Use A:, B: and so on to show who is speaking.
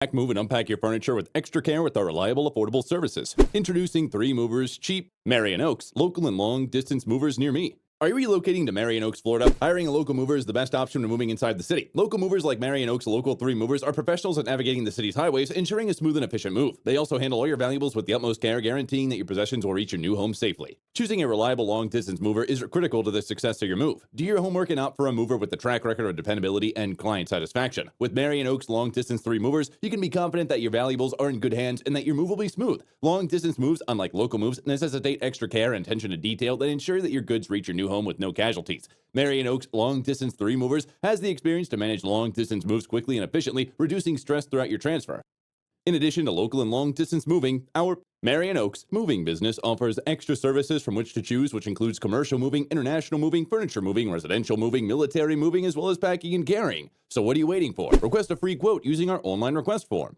A: Pack, move, and unpack your furniture with extra care with our reliable, affordable services. Introducing 3 Movers Cheap. Marion Oaks, local and long-distance movers near me. Are you relocating to Marion Oaks, Florida? Hiring a local mover is the best option when moving inside the city. Local movers like Marion Oaks Local 3 Movers are professionals at navigating the city's highways, ensuring a smooth and efficient move. They also handle all your valuables with the utmost care, guaranteeing that your possessions will reach your new home safely. Choosing a reliable long-distance mover is critical to the success of your move. Do your homework and opt for a mover with a track record of dependability and client satisfaction. With Marion Oaks Long-Distance 3 Movers, you can be confident that your valuables are in good hands and that your move will be smooth. Long-distance moves, unlike local moves, necessitate extra care and attention to detail that ensure that your goods reach your new home with no casualties. Marion Oaks Long-Distance 3 Movers has the experience to manage long-distance moves quickly and efficiently, reducing stress throughout your transfer. In addition to local and long-distance moving, our Marion Oaks moving business offers extra services from which to choose, which includes commercial moving, international moving, furniture moving, residential moving, military moving, as well as packing and carrying. So what are you waiting for? Request a free quote using our online request form.